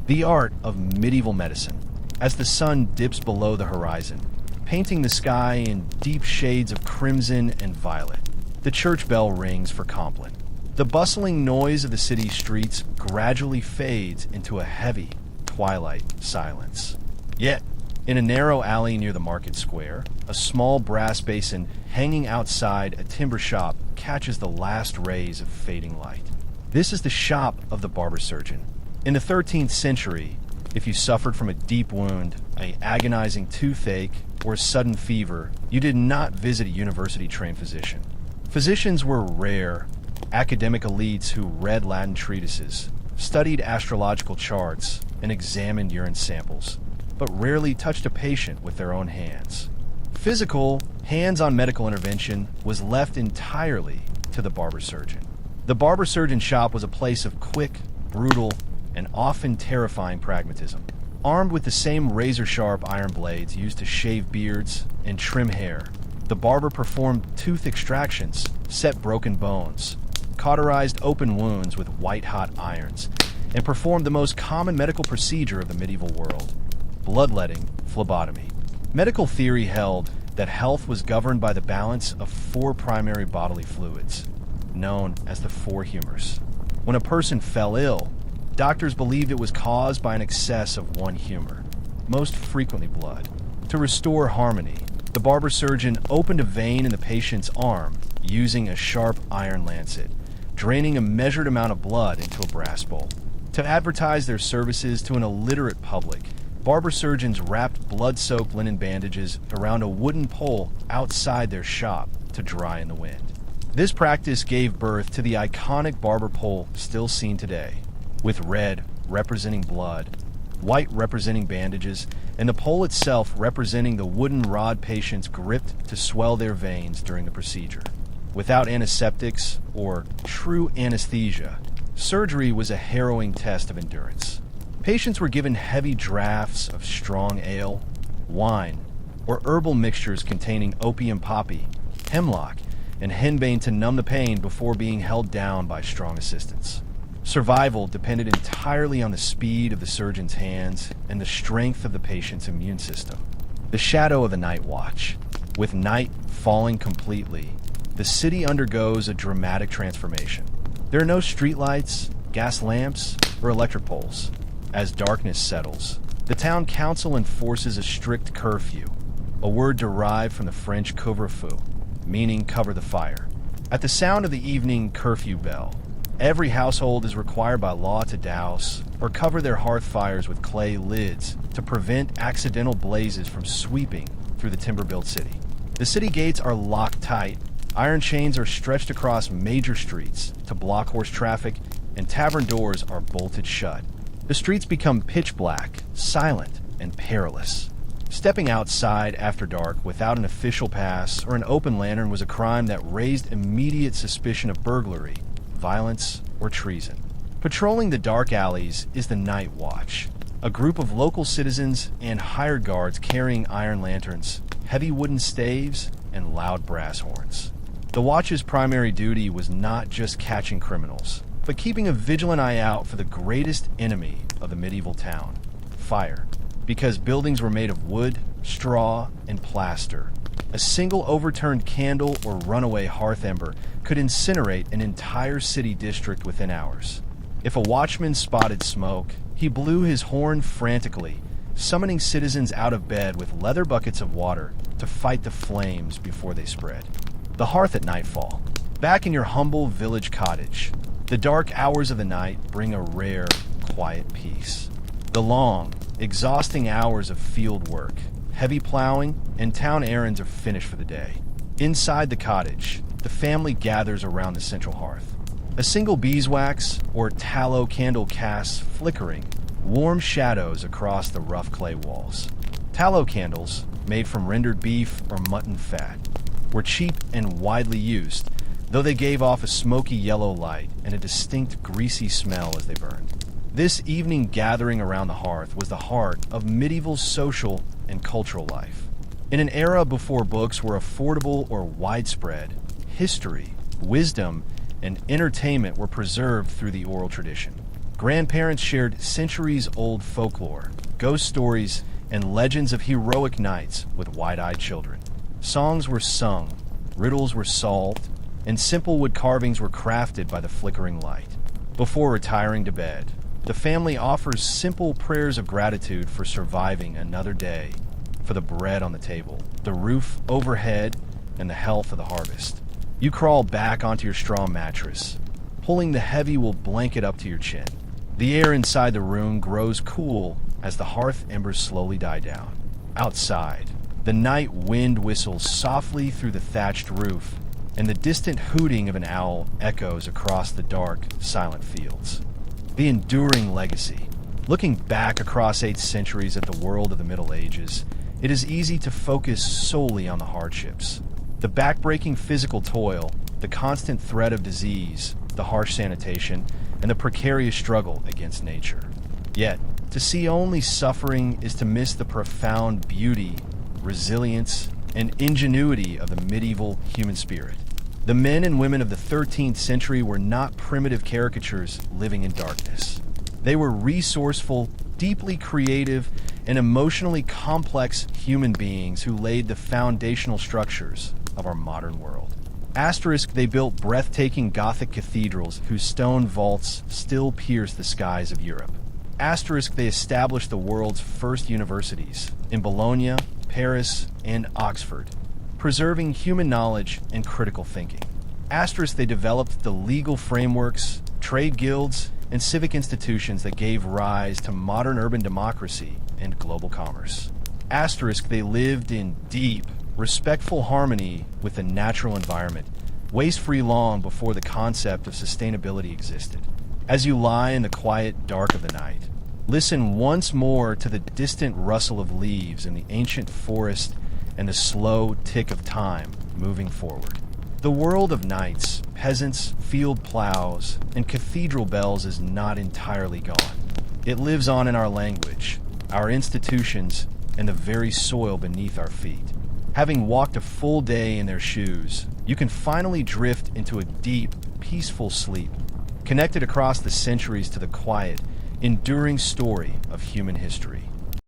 The art of medieval medicine, as the sun dips below the horizon, painting the sky in deep shades of crimson and violet. The church bell rings for Compline. The bustling noise of the city streets gradually fades into a heavy twilight silence. Yet, in a narrow alley near the market square, a small brass basin hanging outside a timber shop catches the last rays of fading light. This is the shop of the barber surgeon. In the 13th century, If you suffered from a deep wound, an agonizing toothache, or a sudden fever, you did not visit a university-trained physician. Physicians were rare, academic elites who read Latin treatises, studied astrological charts, and examined urine samples, but rarely touched a patient with their own hands. Physical, hands-on medical intervention was left entirely to the barber surgeon. The barber surgeon shop was a place of quick, brutal, and often terrifying pragmatism. Armed with the same razor-sharp iron blades used to shave beards and trim hair, the barber performed tooth extractions, set broken bones, cauterized open wounds with white-hot irons, and performed the most common medical procedure of the medieval world, bloodletting, phlebotomy. Medical theory held that health was governed by the balance of 4 primary bodily fluids, known as the 4 humors. When a person fell ill, doctors believed it was caused by an excess of one humor, most frequently blood. To restore harmony, the barber surgeon opened a vein in the patient's arm using a sharp iron lancet, draining a measured amount of blood into a brass bowl. To advertise their services to an illiterate public, barber surgeons wrapped blood-soaked linen bandages around a wooden pole outside their shop to dry in the wind. This practice gave birth to the iconic barber pole still seen today, with red representing blood, white representing bandages, and the pole itself representing the wooden rod patients gripped to swell their veins during the procedure. Without antiseptics or true anesthesia, surgery was a harrowing test of endurance. Patients were given heavy draughts of strong ale, wine, or herbal mixtures containing opium poppy, hemlock, and henbane to numb the pain before being held down by strong assistants. Survival depended entirely on the speed of the surgeon's hands and the strength of the patient's immune system. The shadow of the night watch. With night falling completely, the city undergoes a dramatic transformation. There are no streetlights, gas lamps, or electric poles. As darkness settles, the town council enforces a strict curfew, a word derived from the French couvre-feu, meaning cover the fire. At the sound of the evening curfew bell, every household is required by law to douse or cover their hearth fires with clay lids to prevent accidental blazes from sweeping through the timber-built city. The city gates are locked tight, iron chains are stretched across major streets to block horse traffic, and tavern doors are bolted shut. The streets become pitch black, silent, and perilous. Stepping outside after dark without an official pass or an open lantern was a crime that raised immediate suspicion of burglary, violence, or treason. Patrolling the dark alleys is the Night Watch, a group of local citizens and hired guards carrying iron lanterns, heavy wooden staves, and loud brass horns. The Watch's primary duty was not just catching criminals, but keeping a vigilant eye out for the greatest enemy of the medieval town, fire. Because buildings were made of wood, straw, and plaster, a single overturned candle or runaway hearth ember could incinerate an entire city district within hours. If a watchman spotted smoke, he blew his horn frantically, summoning citizens out of bed with leather buckets of water to fight the flames before they spread. The hearth at nightfall. Back in your humble village cottage, the dark hours of the night bring a rare, quiet peace. The long, exhausting hours of field work, heavy plowing, and town errands are finished for the day. Inside the cottage, the family gathers around the central hearth. A single beeswax or tallow candle casts flickering, warm shadows across the rough clay walls. Tallow candles, made from rendered beef or mutton fat, were cheap and widely used, though they gave off a smoky yellow light and a distinct greasy smell as they burned. This evening gathering around the hearth was the heart of medieval social and cultural life. In an era before books were affordable or widespread, history, wisdom, and entertainment were preserved through the oral tradition. Grandparents shared centuries-old folklore, ghost stories, and legends of heroic knights with wide-eyed children. Songs were sung, riddles were solved, and simple wood carvings were crafted by the flickering light. Before retiring to bed, the family offers simple prayers of gratitude for surviving another day, for the bread on the table, the roof overhead, and the health of the harvest. You crawl back onto your straw mattress, pulling the heavy wool blanket up to your chin. The air inside the room grows cool as the hearth embers slowly die down. Outside, the night wind whistles softly through the thatched roof, and the distant hooting of an owl echoes across the dark, silent fields. The enduring legacy. Looking back across 8 centuries at the world of the Middle Ages, it is easy to focus solely on the hardships. The backbreaking physical toil, the constant threat of disease, the harsh sanitation, and the precarious struggle against nature. Yet, to see only suffering is to miss the profound beauty, resilience, and ingenuity of the medieval human spirit. The men and women of the 13th century were not primitive caricatures living in darkness. They were resourceful, deeply creative, and emotionally complex human beings who laid the foundational structures of our modern world. Asterisk, they built breathtaking Gothic cathedrals whose stone vaults still pierce the skies of Europe. Asterisk, they established the world's first universities in Bologna, Paris, and Oxford, preserving human knowledge and critical thinking. Asterisk, they developed the legal frameworks, trade guilds, and civic institutions that gave rise to modern urban democracy and global commerce. Asterisk, they lived in deep, respectful harmony with the natural environment, waste-free long before the concept of sustainability existed. As you lie in the quiet dark of the night, listen once more to the distant rustle of leaves in the ancient forest and the slow tick of time moving forward. The world of knights, peasants, field plows, and cathedral bells is not entirely gone. It lives on in our language, our institutions, and the very soil beneath our feet. Having walked a full day in their shoes, you can finally drift into a deep, peaceful sleep, connected across the centuries to the quiet, enduring story of human history.